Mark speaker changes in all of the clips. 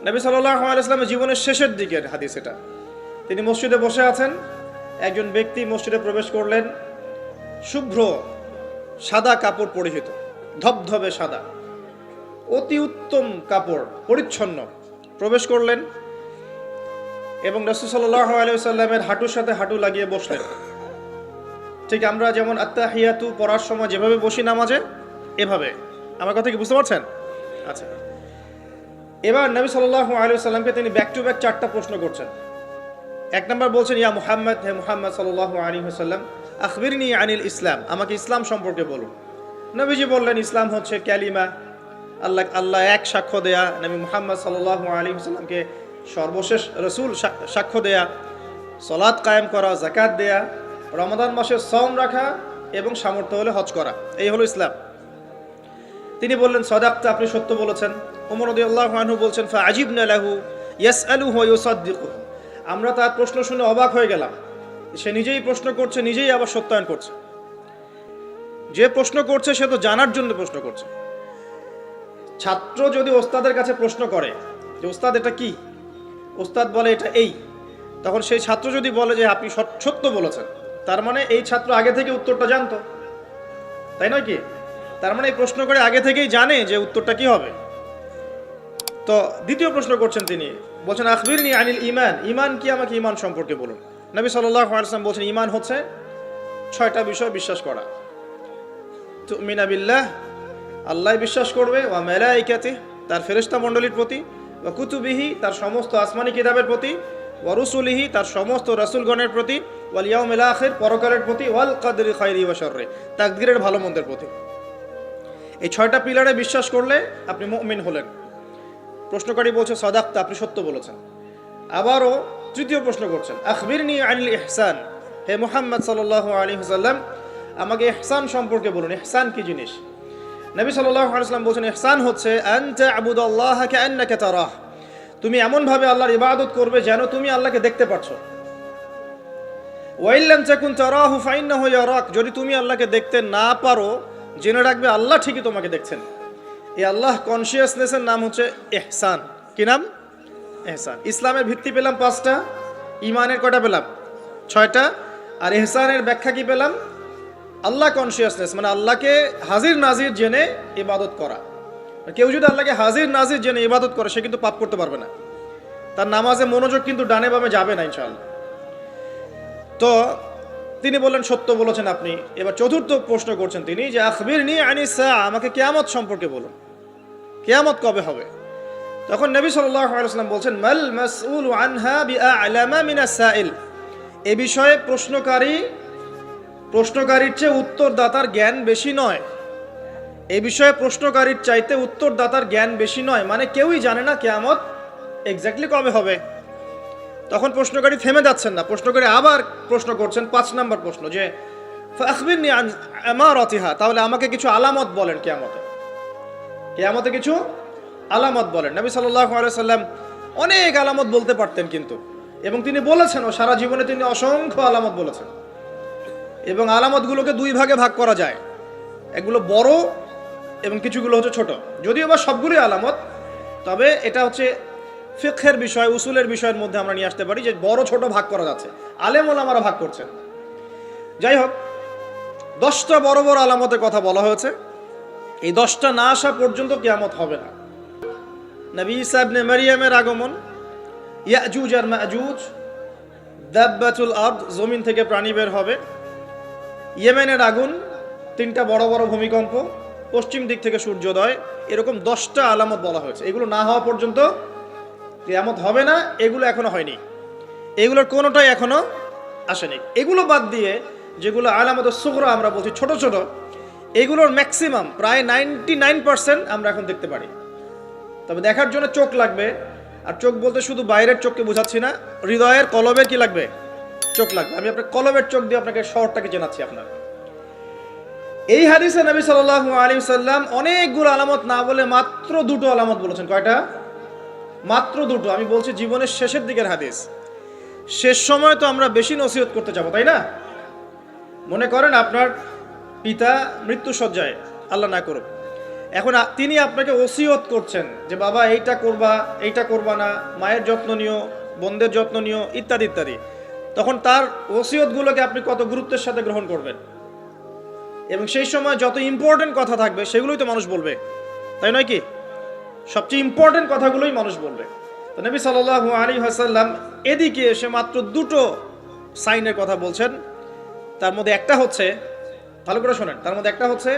Speaker 1: নবী সাল্লাল্লাহু আলাইহি ওয়াসাল্লামের জীবনের শেষের দিকের হাদিস এটা। তিনি মসজিদে বসে আছেন, একজন ব্যক্তি মসজিদে প্রবেশ করলেন, শুভ্র সাদা কাপড় পরিহিত, ধবধবে সাদা, অতি উত্তম কাপড়, পরিচ্ছন্ন, প্রবেশ করলেন এবং রাসূল সাল্লাল্লাহু আলাইহি ওয়াসাল্লামের হাঁটুর সাথে হাঁটু লাগিয়ে বসলেন। ঠিক আমরা যেমন আত্তাহিয়াতু পড়ার সময় যেভাবে বসি নামাজে, এভাবে। আমার কথা কি বুঝতে পারছেন? আচ্ছা, এবার নবী সাল্লাল্লাহু আলাইহি ওয়াসাল্লামকে তিনি ব্যাক টু ব্যাক 4টা প্রশ্ন করছেন। এক নম্বর বলছেন, ইয়া মুহাম্মদ, হে মুহাম্মদ সাল্লাল্লাহু আলাইহি ওয়াসাল্লাম, আখবিরনি আনিল ইসলাম, আমাকে ইসলাম সম্পর্কে বলুন। নবীজি বললেন, ইসলাম হচ্ছে কালিমা, আল্লাহ এক সাক্ষ্য দেয়া, নবী মুহাম্মদ সাল্লাল্লাহু আলাইহি ওয়াসাল্লামকে সর্বশেষ রাসূল সাক্ষ্য দেয়া, সালাত কায়েম করা, যাকাত দেয়া, রমাদান মাসে সওম রাখা এবং সামর্থ্য হলে হজ করা, এই হলো ইসলাম। তিনি বললেন, সাদাকতা, আপনি সত্য বলেছেন। ওমর রাদিয়াল্লাহু আনহু বলছেন, ফাআজিবনা লাহু ইয়াসআলুহু ওয়া ইউসাদ্দিকু, আমরা তার প্রশ্ন শুনে অবাক হয়ে গেলাম। সে নিজেই প্রশ্ন করছে, নিজেই আবার সত্যায়ন করছে। যে প্রশ্ন করছে সে তো জানার জন্য প্রশ্ন করছে। ছাত্র যদি ওস্তাদের কাছে প্রশ্ন করে যে ওস্তাদ এটা কি, ওস্তাদ বলে এটা এই, তখন সেই ছাত্র যদি বলে যে আপনি সত্য বলেছেন, তার মানে এই ছাত্র আগে থেকে উত্তরটা জানতো, তাই নয় কি? তার মানে এই প্রশ্ন করে আগে থেকেই জানে যে উত্তরটা কি হবে। তো দ্বিতীয় প্রশ্ন করছেন তিনি, বলছেন, আখবিরনি আনিল ঈমান, ঈমান কি, আমাকে ঈমান সম্পর্কে বলুন। নবী সাল্লাল্লাহু আলাইহি ওয়াসাল্লাম বলছেন, ঈমান হচ্ছে 6টা বিষয় বিশ্বাস করা। তুমিনা বিল্লাহ, আল্লাহ বিশ্বাস করবে, ওয়া মালাইকাতিহি, তার ফেরেশতা মণ্ডলীর প্রতি, ওয়া কুতুবিহি, তার সমস্ত আসমানি কিতাবের প্রতি, ওয়া রুসুলিহি, তার সমস্ত রাসূলগণের প্রতি, ওয়াল ইয়াউমিল আখির, পরকালের প্রতি, ওয়াল কদরি খায়রি ওয়া শাররি, তাকদীরের ভালো মন্দের প্রতি। এই 6টা পিলারে বিশ্বাস করলে আপনি মুমিন হলেন। প্রশ্নকারী বলছে, সাদাকতা, আপনি সত্য বলেছেন। আবারও তৃতীয় প্রশ্ন করছেন, আখবিরনি আনিল ইহসান, হে মুহাম্মদ সাল্লাল্লাহু আলাইহি ওয়াসাল্লাম, আমাকে ইহসান সম্পর্কে বলুন। ইহসান কি জিনিস? নবী সাল্লাল্লাহু আলাইহি ওয়াসাল্লাম বলছেন, ইহসান হচ্ছে আন তা'বুদাল্লাহা কাআন্নাকা তারাহ, তুমি এমন ভাবে আল্লাহর ইবাদত করবে যেন তুমি আল্লাহকে দেখতে পাচ্ছ। ওয়া ইল্লাম তাকুন তারাহু ফাইন্নাহু ইয়ারাক, যদি তুমি আল্লাহকে দেখতে না পারো, জেনে রাখবে আল্লাহ ঠিকই তোমাকে দেখছেন। এই আল্লাহ কনসিয়াসনেসের নাম হচ্ছে ইহসান। কি নাম? ইহসান। ইসলামের ভিত্তি পেলাম 5টা, ঈমানের কয়টা পেলাম? 6টা। আর ইহসানের ব্যাখ্যা কি পেলাম? আল্লাহ কনসিয়াসনেস, মানে আল্লাহকে হাজির নাজির জেনে ইবাদত করা। কেউ যদি আল্লাহকে হাজির নাজির জেনে ইবাদত করে, সে কিন্তু পাপ করতে পারবে না, তার নামাজে মনোযোগ কিন্তু ডানে বামে যাবে না ইনশাআল্লাহ। তো তিনি বললেন, সত্য বলেছেন আপনি। এবার চতুর্থ প্রশ্ন করছেন তিনি, যে আখবিরনি আনিস সাআ, আমাকে কিয়ামত সম্পর্কে বলুন, কিয়ামত কবে হবে? তখন নবী সাল্লাল্লাহু আলাইহি ওয়াসাল্লাম বলছেন, মাল মাসউলু আনহা বিআ'লামা মিনাস সাইল, এই বিষয়ে প্রশ্নকারীর চেয়ে উত্তরদাতার জ্ঞান বেশি নয়। এই বিষয়ে প্রশ্নকারীর চাইতে উত্তরদাতার জ্ঞান বেশি নয়, মানে কেউই জানে না কিয়ামত এক্স্যাক্টলি কবে হবে। তখন প্রশ্নকারী থেমে যাচ্ছেন না, প্রশ্নকারী আবার প্রশ্ন করছেন, 5 নম্বর প্রশ্ন, যে ফাখবিরনি আন আমারাতিহা, তাহলে আমাকে কিছু আলামত বলেন কিয়ামতে কিছু আলামত বলেন। নবী সাল্লাল্লাহু আলাইহি ওয়াসাল্লাম অনেক আলামত বলতে পারতেন কিন্তু, এবং তিনি বলেছেন, ও সারা জীবনে তিনি অসংখ্য আলামত বলেছেন। এবং আলামতগুলোকে 2 ভাগে ভাগ করা যায়, এগুলো বড় এবং কিছুগুলো হচ্ছে ছোট। যদিও বা সবগুলোই আলামত, তবে এটা হচ্ছে ফিকহের বিষয়, উসুলের বিষয়ের মধ্যে আমরা নিয়ে আসতে পারি যে বড় ছোট ভাগ করা যাচ্ছে, আলেম ওলামারা ভাগ করছেন। যাই হোক, 10টা বড় বড় আলামতের কথা বলা হয়েছে। এই 10টা না আসা পর্যন্ত কিয়ামত হবে না। নবী ঈসা ইবনে মারইয়ামের আগমন, ইয়াজুজ আর মাজুজ, দাব্বাতুল আরদ, জমিন থেকে প্রাণী বের হবে, ইয়েমেনের আগুন, 3টা বড় বড় ভূমিকম্প, পশ্চিম দিক থেকে সূর্যোদয়, এরকম 10টা আলামত বলা হয়েছে। এগুলো না হওয়া পর্যন্ত কিয়ামত হবে না। এগুলো এখনো হয়নি, এগুলোর কোনোটাই এখনো আসেনি। এগুলো বাদ দিয়ে যেগুলো আলামত সুগরা আমরা বলছি, ছোট ছোট, এগুলোর ম্যাক্সিমাম প্রায় 99% আমরা এখন দেখতে পারি। তবে দেখার জন্য চোখ লাগবে, আর চোখ বলতে শুধু বাইরের চোখকে বোঝাচ্ছি না, হৃদয়ের কলবের কি লাগবে? চোখ লাগবে। আমি আপনার কলবের চোখ দিয়ে আপনাকে শহরটাকে জানাচ্ছি। আপনার এই হাদিসে নবী সাল্লাল্লাহু আলাইহি ওয়াসাল্লাম অনেকগুলো আলামত না বলে মাত্র 2টো আলামত বলেছেন। কয়টা? মাত্র 2টো। আমি বলছি জীবনের শেষের দিকের হাদিস, শেষ সময় তো আমরা বেশি নসিহত করতে যাবো, তাই না? মনে করেন আপনার পিতা মৃত্যুশয্যায়, আল্লাহ না করুক, এখন তিনি আপনাকে ওসিয়ত করছেন যে বাবা এইটা করবা, এইটা করবা না, মায়ের যত্ন নিও, বোনদের যত্ন নিও, ইত্যাদি ইত্যাদি। তখন তার ওসিয়তগুলোকে আপনি কত গুরুত্বের সাথে গ্রহণ করবেন, এবং সেই সময় যত ইম্পর্টেন্ট কথা থাকবে সেগুলোই তো মানুষ বলবে, তাই নয় কি? সবচেয়ে ইম্পর্টেন্ট কথাগুলোই মানুষ বলবে। তো নবী সাল্লাল্লাহু আলাইহি ওয়াসাল্লাম এদিকে এসে মাত্র দুটো সাইনের কথা বলছেন। তার মধ্যে একটা হচ্ছে, ভালো করে শোনেন, তার মধ্যে একটা হচ্ছে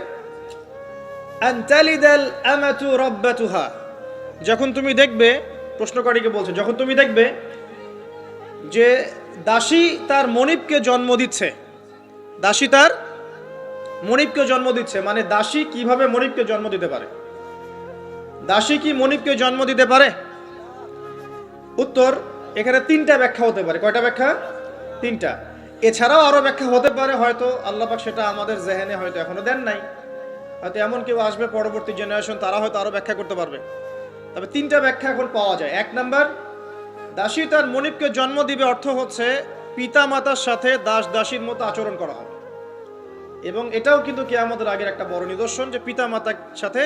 Speaker 1: আনতালিদাল আমাতু রাব্বাতুহা। যখন তুমি দেখবে, প্রশ্নকারীকে বলছে, যখন তুমি দেখবে যে দাসী তার মনিবকে জন্ম দিচ্ছে, দাসী তার মনিবকে জন্ম দিচ্ছে, মানে দাসী কিভাবে মনিবকে জন্ম দিতে পারে? দাসী কি মনিবকে জন্ম দিতে পারে? উত্তর, এখানে তিনটা ব্যাখ্যা হতে পারে। কয়টা ব্যাখ্যা? তিনটা। এছাড়াও আরো ব্যাখ্যা হতে পারে, হয়তো আল্লাহ পাক সেটা আমাদের জেহেনে হয়তো এখনো দেন নাই, হয়তো এমন কেউ আসবে পরবর্তী জেনারেশন, তারা হয়তো আরো ব্যাখ্যা করতে পারবে। তবে তিনটা ব্যাখ্যা এখন পাওয়া যায়। এক নাম্বার, দাসী তার মনিবকে জন্ম দিবে অর্থ হচ্ছে পিতা মাতার সাথে দাস দাসীর মতো আচরণ করা হবে, এবং এটাও কিন্তু কিয়ামতের আগের একটা বড় নিদর্শন যে পিতা মাতার সাথে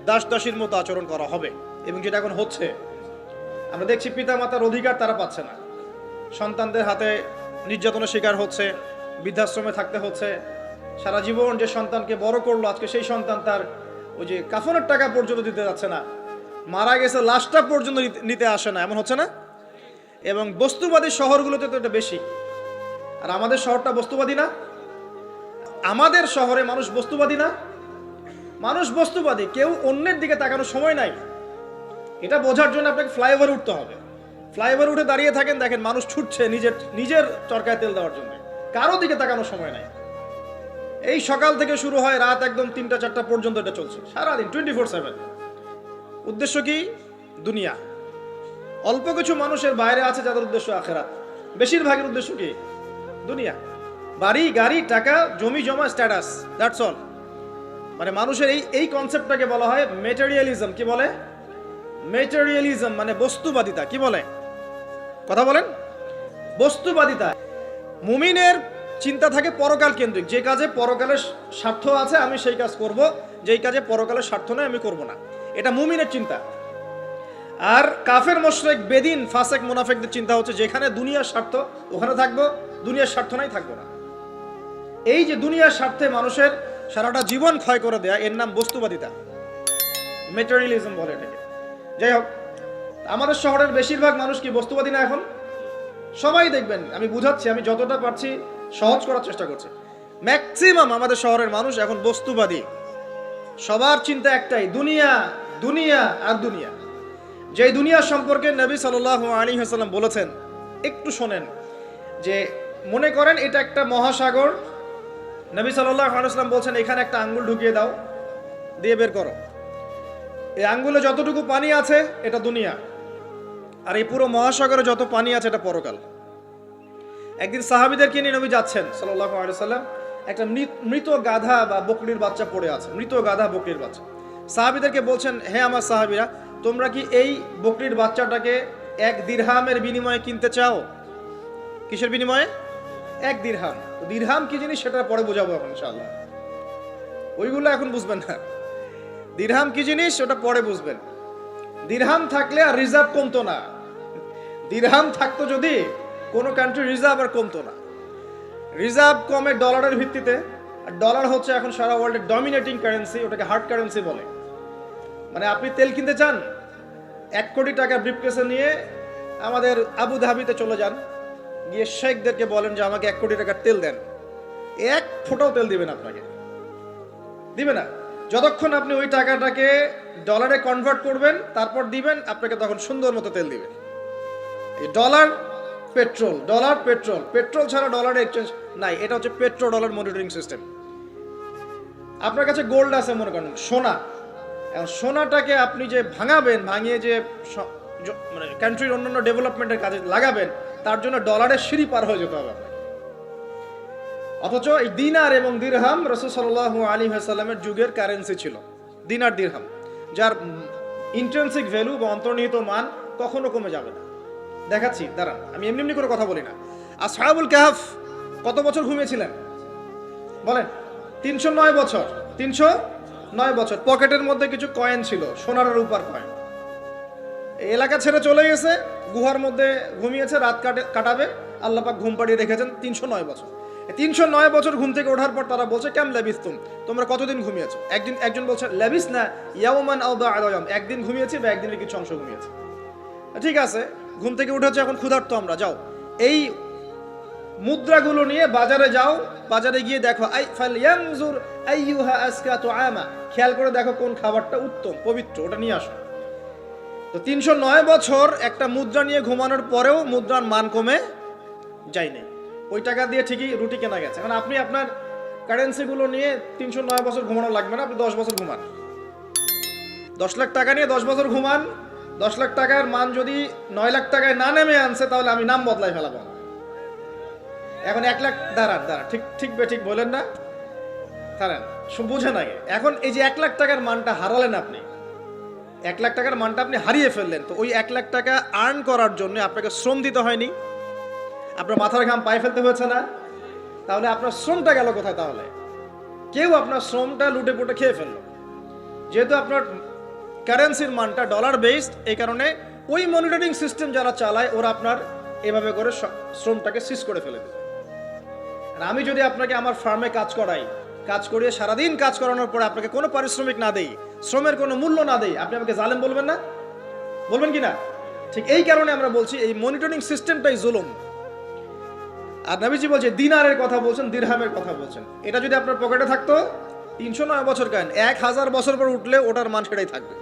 Speaker 1: দাস দাসীর মতো আচরণ করা হবে। এবং যেটা এখন হচ্ছে, আমরা দেখছি পিতা মাতার অধিকার তারা পাচ্ছে না, সন্তানদের হাতে নির্যাতনের শিকার হচ্ছে, বৃদ্ধাশ্রমে থাকতে হচ্ছে। সারা জীবন যে সন্তানকে বড় করলো, আজকে সেই সন্তান তার ওই যে কাফনের টাকা পর্যন্ত দিতে যাচ্ছে না, মারা গেছে লাশটা পর্যন্ত নিতে আসে না, এমন হচ্ছে না? এবং বস্তুবাদী শহরগুলোতে তো এটা বেশি। আর আমাদের শহরটা বস্তুবাদী না? আমাদের শহরে মানুষ বস্তুবাদী না? মানুষ বস্তুবাদী, কেউ অন্যের দিকে তাকানোর সময় নাই। এটা বোঝার জন্য আপনাকে ফ্লাইওভার উঠতে হবে। ফ্লাইওভার উঠে দাঁড়িয়ে থাকেন, দেখেন মানুষ ছুটছে নিজের চরকায় তেল দেওয়ার জন্য, কারো দিকে তাকানোর সময় নাই। এই সকাল থেকে শুরু হয়, রাত একদম 3টা-4টা পর্যন্ত এটা চলছে, সারাদিন 24/7। উদ্দেশ্য কি? দুনিয়া। অল্প কিছু মানুষের বাইরে আছে যাদের উদ্দেশ্য আখেরাত, বেশিরভাগের উদ্দেশ্য কি? দুনিয়া। বাড়ি, গাড়ি, টাকা, জমি জমা, স্ট্যাটাস, দ্যাটস অল। মানে মানুষের এই কনসেপ্টটাকে বলা হয় মেটেরিয়ালিজম। কি বলে? মেটেরিয়ালিজম মানে বস্তুবাদিতা। কি বলে? কথা বলেন। বস্তুবাদিতা। মুমিনের চিন্তা থাকে পরকাল কেন্দ্রিক, যে কাজে পরকালের স্বার্থ আছে আমি সেই কাজ করব, যেই কাজে পরকালের স্বার্থ নয় আমি করব না, এটা মুমিনের চিন্তা। আর কাফের মুশরিক বেদিন ফাসেক মুনাফিকদের চিন্তা হচ্ছে যেখানে দুনিয়ার স্বার্থ ওখানে থাকবো, দুনিয়ার স্বার্থ নাই থাকবো না। এই যে দুনিয়ার স্বার্থে মানুষের সারাটা জীবন ক্ষয় করে দেয়া, এর নাম বস্তুবাদিতা, মেটেরিয়ালিজম বলে এটাকে। যাই হোক, আমাদের শহরের বেশিরভাগ মানুষ কি বস্তুবাদী না? এখন সবাই দেখবেন, আমি বুঝাচ্ছি, আমি যতটা পারছি সহজ করার চেষ্টা করছি। ম্যাক্সিমাম আমাদের শহরের মানুষ এখন বস্তুবাদী। সবার চিন্তা একটাই, দুনিয়া, দুনিয়া আর দুনিয়া। যে দুনিয়া সম্পর্কে নবী সাল্লাল্লাহু আলাইহি ওয়াসাল্লাম বলেছেন, একটু শোনেন, যে মনে করেন এটা একটা মহাসাগর। নবী সাল্লাল্লাহু আলাইহি ওয়াসাল্লাম বলছেন এখানে একটা আঙ্গুল ঢুকিয়ে দাও, দিয়ে বের করো। এই আঙ্গুলে যতটুকু পানি আছে এটা দুনিয়া, আর এই পুরো মহাসাগরে যত পানি আছে এটা পরকাল। একদিন সাহাবীদেরকে নিয়ে নবী যাচ্ছেন সাল্লাল্লাহু আলাইহি ওয়াসাল্লাম, একটা মৃত গাধা বা বকরির বাচ্চা পড়ে আছে, মৃত গাধা বকরির বাচ্চা। সাহাবীদেরকে বলছেন, হে আমার সাহাবীরা, তোমরা কি এই বকরির বাচ্চাটাকে 1 দিরহামের বিনিময়ে কিনতে চাও? কিসের বিনিময়ে? 1 দিরহাম। দিরহাম কি জিনিস সেটা পরে বোঝাবো এখন ইনশাআল্লাহ, ওইগুলো এখন বুঝবেন না। দিরহাম কি জিনিস ওটা পরে বুঝবেন। দিরহাম থাকলে আর রিজার্ভ কমতো না। দিরহাম থাকতো যদি কোনো কান্ট্রি, রিজার্ভ আর কমতো না। রিজার্ভ কমে ডলারের ভিত্তিতে, আর ডলার হচ্ছে এখন সারা ওয়ার্ল্ডের ডমিনেটিং কারেন্সি, ওটাকে হার্ড কারেন্সি বলে। মানে আপনি তেল কিনতে চান, 1 কোটি টাকা ব্রিফকেসে নিয়ে আমাদের আবু ধাবিতে চলে যান, গিয়ে শেখদেরকে বলেন যে আমাকে 1 কোটি টাকার তেল দেন, 1 ফোঁটাও তেল দিবেন আপনাকে, দিবে না। যতক্ষণ আপনি ওই টাকাটাকে ডলারে কনভার্ট করবেন তারপর দিবেন, আপনাকে তখন সুন্দর মতো তেল দিবেন। এই dollar petrol, dollar petrol, petrol ছাড়া ডলারের এক্সচেঞ্জ নাই। এটা হচ্ছে পেট্রো ডলার মনিটরিং সিস্টেম। আপনার কাছে গোল্ড আছে মনে করেন, সোনা, এখন সোনাটাকে আপনি যে ভাঙাবেন, ভাঙিয়ে যে মানে কান্ট্রির অন্যান্য ডেভেলপমেন্টের কাজে লাগাবেন, তার জন্য ডলারের সিঁড়ি পার হয়ে যেতে হবে আপনাকে। অথচ এই দিনার এবং দিরহাম রাসূল সাল্লাল্লাহু আলাইহি ওয়াসাল্লামের যুগের কারেন্সি ছিল, দিনার দিরহাম, যার ইন্ট্রিনসিক ভ্যালু বা অন্তর্নিহিত মান কখনো কমে যাবে না। দেখাচ্ছি, দাঁড়ান, আমি এমনি এমনি করে কথা বলি না। আসহাবুল কাহফ কত বছর ঘুমিয়েছিলেন বলেন? 309 বছর। 9 বছর পকেটের মধ্যে কিছু কয়েন ছিল, সোনার আর রূপার কয়েন। এই এলাকা ছেড়ে চলে গেছে, গুহার মধ্যে ঘুমিয়েছে, রাত কাটাবে। আল্লাহ পাক ঘুম পাড়িয়ে রেখেছেন 309 বছর। 309 বছর ঘুম থেকে ওঠার পর তারা বলছে, কেম লাবিস্তুম, তোমরা কতদিন ঘুমিয়েছো? একজন বলছে লাবিস না ইয়াউমান আও বা'দা ইয়াউম, একদিন ঘুমিয়েছি বা একদিনের কিছু অংশ ঘুমিয়েছি। ঠিক আছে, ঘুম থেকে উঠেছে, এখন ক্ষুধার্ত আমরা, যাও এই মুদ্রাগুলো নিয়ে বাজারে যাও, বাজারে গিয়ে দেখো ফালয়ানজুর আইয়ুহা আজকা তুআমা, খেয়াল করে দেখো কোন খাবারটা উত্তম পবিত্র, ওটা নিয়ে আসো। তো 309 বছর একটা মুদ্রা নিয়ে ঘুমানোর পরেও মুদ্রার মান কমে যায়নি। ওই টাকা দিয়ে ঠিকই রুটি কেনা গেছে। এখন আপনি আপনার কারেন্সিগুলো নিয়ে 309 বছর ঘুমানো লাগবে না, আপনি 10 বছর ঘুমান। 10 লাখ টাকা নিয়ে 10 বছর ঘুমান। 10 লাখ টাকার মান যদি 9 লাখ টাকায় না নেমে আনছে, তাহলে আমি নাম বদলাই ফেলাবো। এখন 1 লাখ দাঁড়ান, ঠিক বলেন না, দাঁড়ান, বুঝেন আগে। এখন এই যে 1 লাখ টাকার মানটা হারালেন আপনি, 1 লাখ টাকার মানটা আপনি হারিয়ে ফেললেন। তো ওই 1 লাখ টাকা আর্ন করার জন্য আপনাকে শ্রম দিতে হয়নি? আপনার মাথার ঘাম পায়ে ফেলতে হয়েছে না? তাহলে আপনার শ্রমটা গেল কোথায়? তাহলে কেউ আপনার শ্রমটা লুটে পুটে খেয়ে ফেললো। যেহেতু আপনার কারেন্সির মানটা ডলার বেসড, এই কারণে ওই মনিটরিং সিস্টেম যারা চালায় ওরা আপনার এভাবে করে শ্রমটাকে সিজ করে ফেলে দেবে। আর আমি যদি আপনাকে আমার ফার্মে কাজ করিয়ে সারাদিন কাজ করানোর পরে আপনাকে কোনো পারিশ্রমিক না দেই, শ্রমের কোনো মূল্য না দেই, আপনি আমাকে জালেম বলবেন না? বলবেন কি না? ঠিক এই কারণে আমরা বলছি এই মনিটরিং সিস্টেমটাই জুলুম। আর নবীজি বলছে, দিনারের কথা বলছেন, দিরহামের কথা বলছেন। এটা যদি আপনার পকেটে থাকতো 309 বছর কেন, 1000 বছর পর উঠলে ওটার মান সেটাই থাকবে,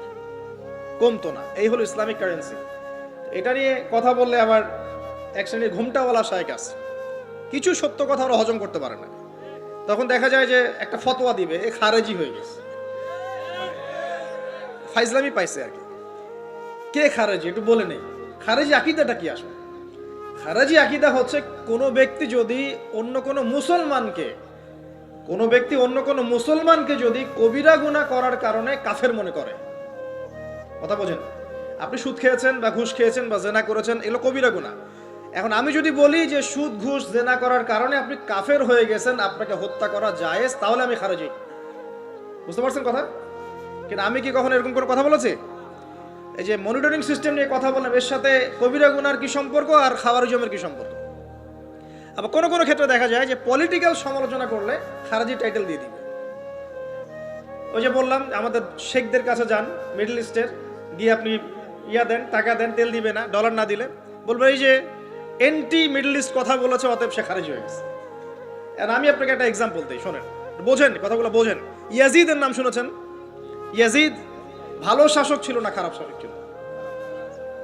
Speaker 1: কমতো না। এই হলো ইসলামিক কারেন্সি। এটা নিয়ে কথা বললে আবার এক শ্রেণীর ঘুমটাওয়ালা শায়েখ আছে, কিছু সত্য কথা ওরা হজম করতে পারে না। তখন দেখা যায় যে একটা ফতোয়া দিবে, এ খারেজি হয়ে গেছে, ফাইজলামি পাইছে আর কি। কে খারেজি একটু বলে নেই। খারেজি আকীদাটা কি আসলে? খারেজি আকীদা হচ্ছে কোনো ব্যক্তি যদি অন্য কোনো মুসলমানকে যদি কবিরা গুনাহ করার কারণে কাফের মনে করে। কথা বোঝেন? আপনি সুদ খেয়েছেন বা ঘুষ খেয়েছেন বা জেনা করেছেন, এগুলো কবিরা গুনাহ। এখন আমি যদি বলি যে সুদ ঘুষ জেনা করার কারণে আপনি কাফের হয়ে গেছেন, আপনাকে হত্যা করা জায়েজ, তাহলে আমি খারেজি। বুঝতে পারছেন কথা? কিন্তু আমি কি কখনো এরকম করে কথা বলেছি? এই যে মনিটরিং সিস্টেম নিয়ে কথা বললাম, এর সাথে কবিরা গুনার কি সম্পর্ক আর খাওয়ারিজমের কি সম্পর্ক? আবার কোনো কোনো ক্ষেত্রে দেখা যায় যে পলিটিক্যাল সমালোচনা করলে খারেজি টাইটেল দিয়ে দিবে। ওই যে বললাম, আমাদের শেখদের কাছে যান মিডল ইস্টের, গিয়ে আপনি দেন, টাকা দেন, তেল দিবে না, ডলার না দিলে বলবো এই যে এন্টি মিডল ইস্ট কথা বলেছে, অতএব সে খারিজ হয়ে গেছে। আর আমি আপনাকে একটা এক্সাম্পল দিই, শোনেন, বোঝেন কথাগুলো, বোঝেন। ইয়াজিদের নাম শুনেছেন? ইয়াজিদ ভালো শাসক ছিল না খারাপ শাসক ছিল?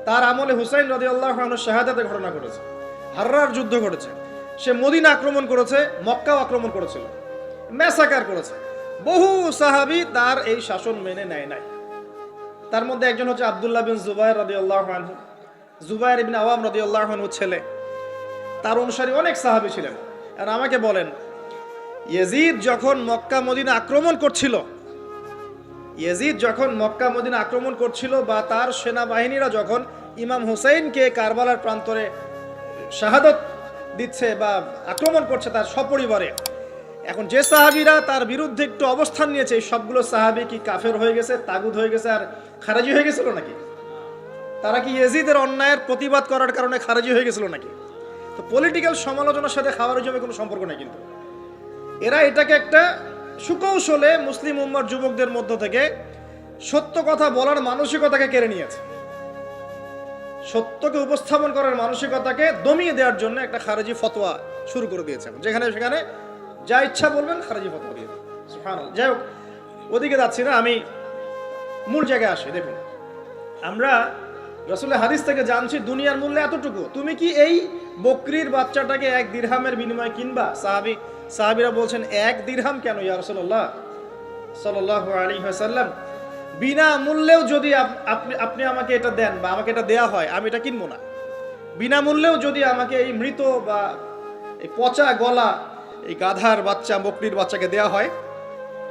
Speaker 1: তার আমলে হুসাইন রাদিয়াল্লাহু আনহু শাহাদাতের ঘটনা ঘটেছে, হাররার যুদ্ধ ঘটেছে, সে মদিনা আক্রমণ করেছে, মক্কাও আক্রমণ করেছিল, ম্যাসাকার করেছে। বহু সাহাবী তার এই শাসন মেনে নেয় নাই। তার মধ্যে একজন হচ্ছে আব্দুল্লাহ বিন জুবায়ের রাদিয়াল্লাহু আনহু, জুবায়ের ইবনে আওয়াম রাদিয়াল্লাহু আনহু ছেলে। তার অনুসারী অনেক সাহাবী ছিলেন। আর আমাকে বলেন, ইয়াজিদ যখন মক্কা মদিনা আক্রমণ করছিল বা তার সেনাবাহিনীরা যখন ইমাম হুসাইনকে কারবালার প্রান্তরে শাহাদত দিচ্ছে বা আক্রমণ করছে তার সপরিবারে, এখন যে সাহাবীরা তার বিরুদ্ধে একটু অবস্থান নিয়েছে, এই সবগুলো সাহাবী কি কাফের হয়ে গেছে, তাগুত হয়ে গেছে আর খারেজি হয়ে গেছিল নাকি? তারা কি ইয়াজিদের অন্যায়ের প্রতিবাদ করার কারণে খারেজি হয়ে গেছিল নাকি? তো পলিটিক্যাল সমালোচনার সাথে খাওয়ারিজমের কোনো সম্পর্ক নেই। কিন্তু এরা এটাকে একটা সুকৌশলে মুসলিম উম্মার যুবকদের মধ্য থেকে সত্য কথা বলার মানসিকতাকে কেড়ে নিয়েছে, সত্যকে উপস্থাপন করার মানসিকতাকে দমিয়ে দেওয়ার জন্য একটা খারেজি ফতোয়া শুরু করে দিয়েছে। যেখানে সেখানে যা ইচ্ছা বলবেন খারেজি ফতোয়া দিয়ে। সুবহানাল্লাহ। যাই হোক, ওদিকে যাচ্ছি না, আমি মূল জায়গায় আসি। দেখুন, আমরা রাসূলের হাদিস থেকে জানছি দুনিয়ার মূল্য এতটুকু, তুমি কি এই বকরির বাচ্চাটাকে 1 দিরহামের বিনিময়ে কিনবা? সাহাবীরা বলছেন 1 দিরহাম কেন ইয়া রাসূলুল্লাহ সাল্লাল্লাহু আলাইহি ওয়াসাল্লাম, বিনা মূল্যেও যদি আপনি আমাকে এটা দেন বা আমাকে এটা দেয়া হয়, আমি এটা কিনবো না। বিনামূল্যেও যদি আমাকে এই মৃত বা এই পচা গলা এই গাধার বাচ্চা বকরির বাচ্চাকে দেয়া হয়,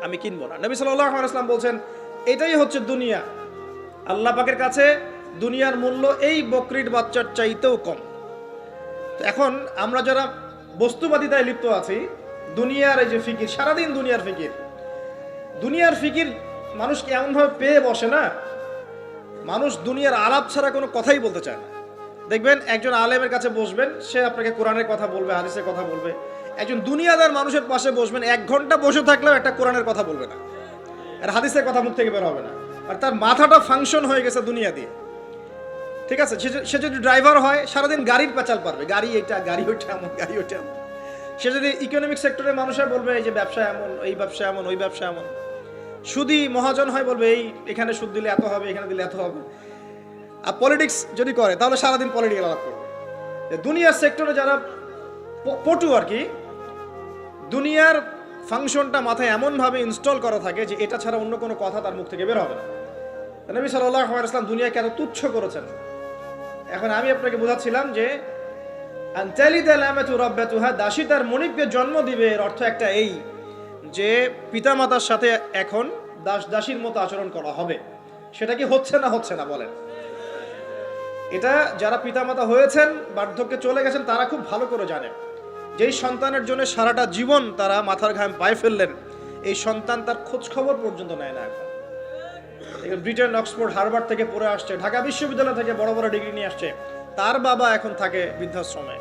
Speaker 1: আমি কিনবো না। নবী সাল্লাল্লাহু আলাইহি ওয়াসাল্লাম বলছেন এটাই হচ্ছে দুনিয়া। আল্লাহ পাকের কাছে দুনিয়ার মূল্য এই বকরির বাচ্চার চাইতেও কম। এখন আমরা যারা বস্তুবাদিতায় লিপ্ত আছি, দুনিয়ার এই যে ফিকির, সারাদিন দুনিয়ার ফিকির মানুষকে এমনভাবে পেয়ে বসে না, মানুষ দুনিয়ার আলাপ ছাড়া কোনো কথাই বলতে চায় না। দেখবেন একজন আলেমের কাছে বসবেন, সে আপনাকে কোরআনের কথা বলবে, হাদিসের কথা বলবে। একজন দুনিয়াদার মানুষের পাশে বসবেন, 1 ঘন্টা বসে থাকলেও একটা কোরআনের কথা বলবে না, আর হাদিসের কথা মুখ থেকে বের হবে না। আর তার মাথাটা ফাংশন হয়ে গেছে দুনিয়া দিয়ে, ঠিক আছে। সে যদি ড্রাইভার হয়, সারাদিন গাড়ির পেঁচাল পারবে, গাড়ি এটা, গাড়ি ওইটা, এমন গাড়ি ওইটা এমন। সে যদি ইকোনমিক সেক্টরের মানুষ হয়, বলবে এই যে ব্যবসা এমন, এই ব্যবসা এমন, ওই ব্যবসা এমন। সুদী মহাজন হয়, বলবে এই এখানে সুদ দিলে এত হবে, এখানে দিলে এত হবে। আর পলিটিক্স যদি করে, তাহলে সারাদিন পলিটিক্যাল আলাপ করবে। দুনিয়ার সেক্টরে যারা পটু আর কি, দুনিয়ার ফাংশনটা মাথায় এমনভাবে ইনস্টল করা থাকে যে এটা ছাড়া অন্য কোনো কথা তার মুখ থেকে বের হবে না। নবী সাল্লাল্লাহু আলাইহি ওয়াসাল্লাম দুনিয়াকে এত তুচ্ছ করেছেন। এখন আমি আপনাকে বোঝাচ্ছিলাম যে দাসী তার মনিবকে জন্ম দিবে, এর অর্থ একটা এই যে পিতামাতার সাথে এখন দাসীর মতো আচরণ করা হবে। সেটা কি হচ্ছে না বলেন? এটা যারা পিতামাতা হয়েছেন, বার্ধক্যে চলে গেছেন, তারা খুব ভালো করে জানেন যেই সন্তানের জন্য সারাটা জীবন তারা মাথার ঘাম পায়ে ফেললেন, এই সন্তান তার খোঁজ খবর পর্যন্ত নেয় না। এখন ব্রিটেন, অক্সফোর্ড, হার্ভার্ড থেকে পড়ে আসছে, ঢাকা বিশ্ববিদ্যালয় থেকে বড় বড় ডিগ্রি নিয়ে আসছে, তার বাবা এখন থাকে বৃদ্ধাশ্রমে।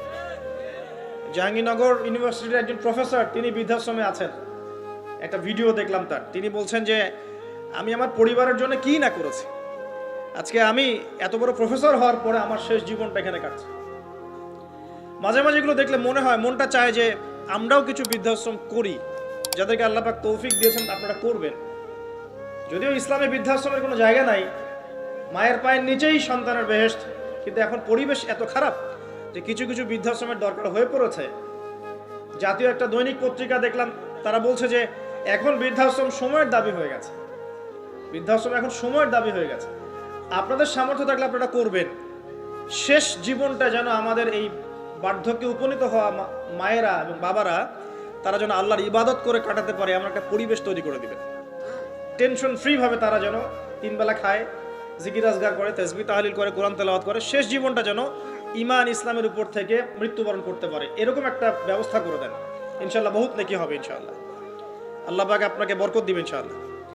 Speaker 1: জাহাঙ্গীরনগর ইউনিভার্সিটির একজন প্রফেসর, তিনি বৃদ্ধাশ্রমে আছেন। একটা ভিডিও দেখলাম তার, তিনি বলছেন যে আমি আমার পরিবারের জন্য কি না করেছি, আজকে আমি এত বড় প্রফেসর হওয়ার পরে আমার শেষ জীবনটা এখানে কাটছে। মাঝে মাঝে এগুলো দেখলে মনে হয়, মনটা চায় যে আমরাও কিছু বৃদ্ধাশ্রম করি, যাদেরকে আল্লাহ পাক তৌফিক দিয়েছেন আপনারা করবেন। যদিও ইসলামে বৃদ্ধাশ্রমের কোনো জায়গা নাই, মায়ের পায়ের নিচেই সন্তানের বেহেশত, কিন্তু এখন পরিবেশ এত খারাপ যে কিছু কিছু বৃদ্ধাশ্রমের দরকার হয়ে পড়েছে। জাতীয় একটা দৈনিক পত্রিকা দেখলাম, তারা বলছে যে এখন বৃদ্ধাশ্রম সময়ের দাবি হয়ে গেছে, বৃদ্ধাশ্রম এখন সময়ের দাবি হয়ে গেছে। আপনাদের সামর্থ্য থাকলে আপনারা করবেন। শেষ জীবনটা যেন আমাদের এই বার্ধক্যে উপনীত হওয়া মায়েরা এবং বাবারা, তারা যেন আল্লাহর ইবাদত করে কাটাতে পারে, এমন একটা পরিবেশ তৈরি করে দিবেন। টেনশন ফ্রি ভাবে তারা যেন 3 বেলা খায়, জিকির আজগার করে, তাসবিহ তাহলিল করে, কোরআন তেলাওয়াত করে, শেষ জীবনটা যেন ঈমান ইসলামের উপর থেকে মৃত্যুবরণ করতে পারে, এরকম একটা ব্যবস্থা করে দেন। ইনশাআল্লাহ বহুত নেকি হবে ইনশাআল্লাহ। আল্লাহ পাক আপনাকে বরকত দিবেন ইনশাআল্লাহ।